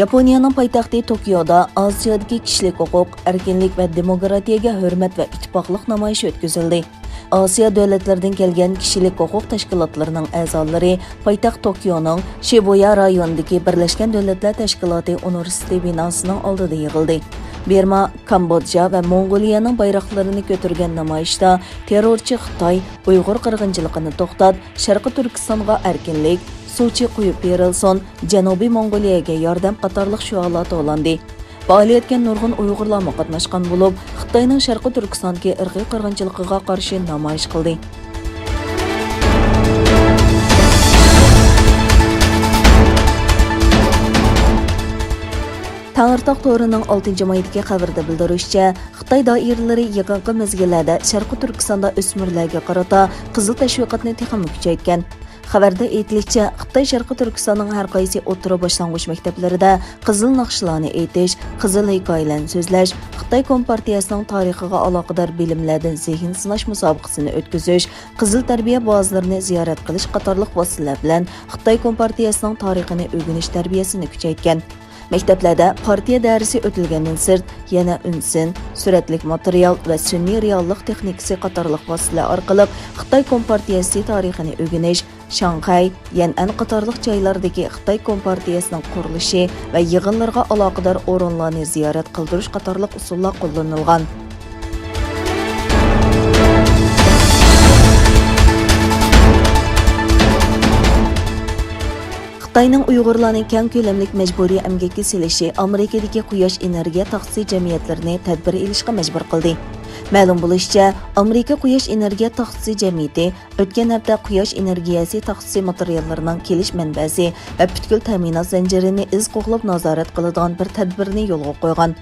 Yaponiyaning poytaxti Tokioda Osiyodagi kishilik huquq, erkinlik va demokratiyaga hurmat va ittifoqlik namoyishi o'tkazildi. Osiyo davlatlaridan kelgan kishilik huquq tashkilotlarining a'zolari poytaxt Tokioning Shibuya rayonidagi Birlashgan Davlatlar Tashkiloti universiteti binosining oldida yig'ildi. Birma, Kambodja va Mongoliyaning bayroqlarini ko'targan namoyishda terrorchi Xitoy Uyg'ur qirg'inchiligini to'xtat, Sharqi Turkistonga erkinlik, suvchi quyib berilsin, Janubiy Mongoliyaga yordam qatorliq shuarlar to'landi. Faoliyatga nurg'un Uyg'urlar qatnashgan bo'lib, Xitoyning Sharqi Turkistondagi irqiy qirg'inchiligiga qarshi namoyish qildi. Tağırtaq to'rining 6-maydagi xabarda bildirishicha, Xitoy doiralari yaqinqi mezgillarda Sharqi Turkistonda o'smirlarga qarata qizil tashviqotni texnik kuchaytgan. Xabarda aytilishicha, Xitoy Sharqi Turkistonning har qaysi o'rta boshlang'ich maktablarida qizil naqshlarni aytish, qizil hikoyalarni so'zlash, Xitoy Kompartiyasining tarixiga aloqador bilimlardan zehn sinash musobaqasini o'tkazish, qizil tarbiya bazalarini ziyorat qilish qatorliq vositalar bilan Xitoy Kompartiyasining tarixini o'rganish tarbiyasini kuchaytgan. Maktablarda partiya darsi o'tilgandan sirt yana unsin, suratlik material va sun'iy reallik texnikasi qatorliq vositalar orqali Xitoy Kompartiyasi tarixini o'rganish, Shanxay, Yan'an qatorliq joylardagi Xitoy Kompartiyasining qurilishi va yig'inlarga aloqador o'rinlarni ziyorat qildirish qatorliq usullar qo'llanilgan. Xitoyning Uyg'urlarning keng ko'lamlik majburiy emgakka selishi Amerikadagi quyosh energiya taxsis jamiyatlarini tadbir elishga majbur qildi. Ma'lum bo'lishicha, Amerika quyosh energiya taxsis jamiyati o'tgan hafta quyosh energiyasi taxsis materiallarining kelish manbasi va butkul ta'minot zanjirini iz qo'g'lab nazorat qiladigan bir tadbirni yo'lga qo'ygan.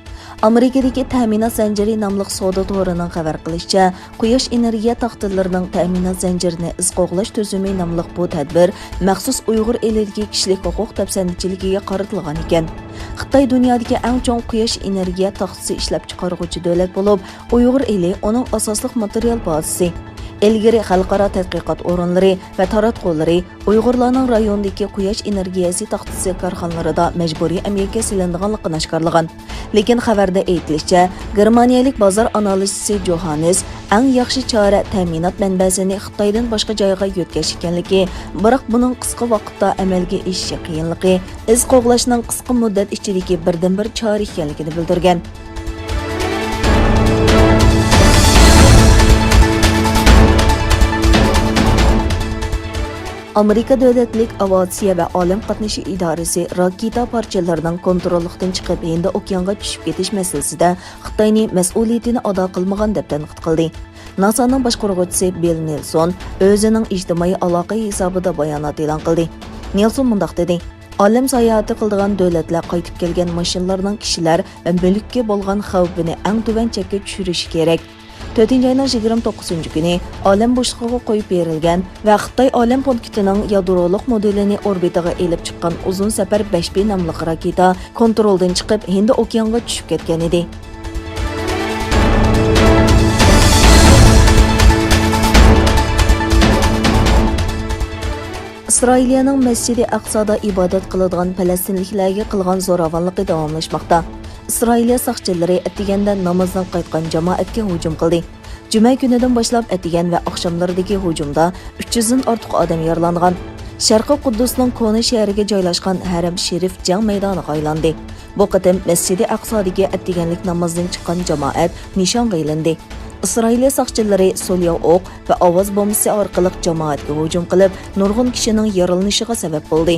Amerikadagi ta'minot zanjiri nomli savdo to'rining xabar qilishicha, quyosh energiya taxtillarining ta'minot zanjirini iz qo'g'lash tuzumi nomli bu tadbir maxsus Uyg'ur elidagi kishilik huquq tafsandachiligiga qaratilgan ekan. Xitoy dunyodagi eng chong quyosh energiya taxsis ishlab chiqaruvchi davlat bo'lib, Uyg'ur eli uning asosli material bazasi. Ilgari xalqaro tadqiqot o'rinlari va taratqullari Uyg'urlarning rayondagi quyosh energiyasi taxtisi korxonalarida majburiy emgakka silinganligini oshkorlagan. Lekin xabarda aytilishicha, Germaniyalik bozor analizchisi Johannes eng yaxshi chora ta'minot manbasini Xitoydan boshqa joyga yo'tkash ekanligi, biroq buning qisqa vaqtda amalga oshishi qiyinligi, iz qo'g'lashning qisqa muddat ichidagi birdan-bir chora ekanligini bildirgan. Amerika Davlatlik aviatsiya va olim qatnashi idorasi raketa parchalarining kontrollikdan chiqib, endi okeanga tushib ketish masalasida Xitoyning mas'uliyatini ado qilmagan deb tanqid qildi. NASAning boshqaruvchisi Bill Nelson o'zining ijtimoiy aloqa hisobida bayonot e'lon qildi. Nelson mundaq dedi: Olim sayohati qildigan davlatlar qaytib kelgan mashinalarning kishilar va mulkka bo'lgan xavfini eng tuvan chekka tushirishi kerak. 4-ayning 29 kuni olam bo'shlig'iga qo'yib berilgan va Xitoy olam punktining yadroliq modelini orbitaga elib chiqqan uzun safar 5B nomli raketa kontroldan chiqib, Hind okeaniga tushib ketgan edi. İsra'ىلىيەنىڭ مەسجىدى ئەقسادا ibodat qiladigan falastinliklarga qilgan zoravanlىقى davomlashmoqda. İsrailiya saqchilari attiganda namozdan qaytgan jamoatga hujum qildi. Juma kunidan boshlab attigan va oqshomlardagi hujumda 300 dan ortiq odam yaralangan. Sharqi Quddusning Koni shahriga joylashgan Haram Sharif jang maydoniga aylandi. Bu qatam Masjidi Aqsodagi attiganlik namozdan chiqqan jamoat nishonga ilindi. İsrailiya saqchilari so'lya o'q va ovoz bombasi orqali jamoatga hujum qilib, nurg'un kishining yaralanishiga sabab bo'ldi.